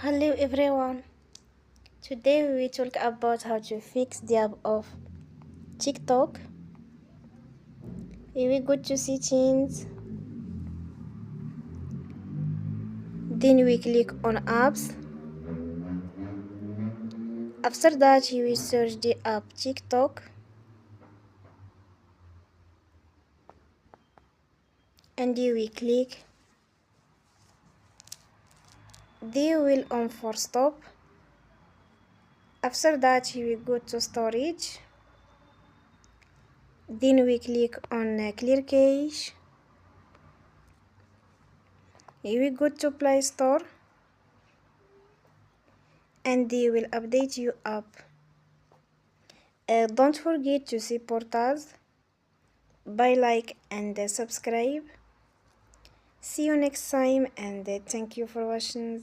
Hello everyone. Today we will talk about how to fix the app of TikTok. We will go to settings. Then we click on apps. After that you will search the app TikTok. And you will click. Then will on for stop. After that you will go to storage. Then we click on clear cache. You will go to Play Store. And they will update your app. Don't forget to support us by like and subscribe. See you next time and thank you for watching.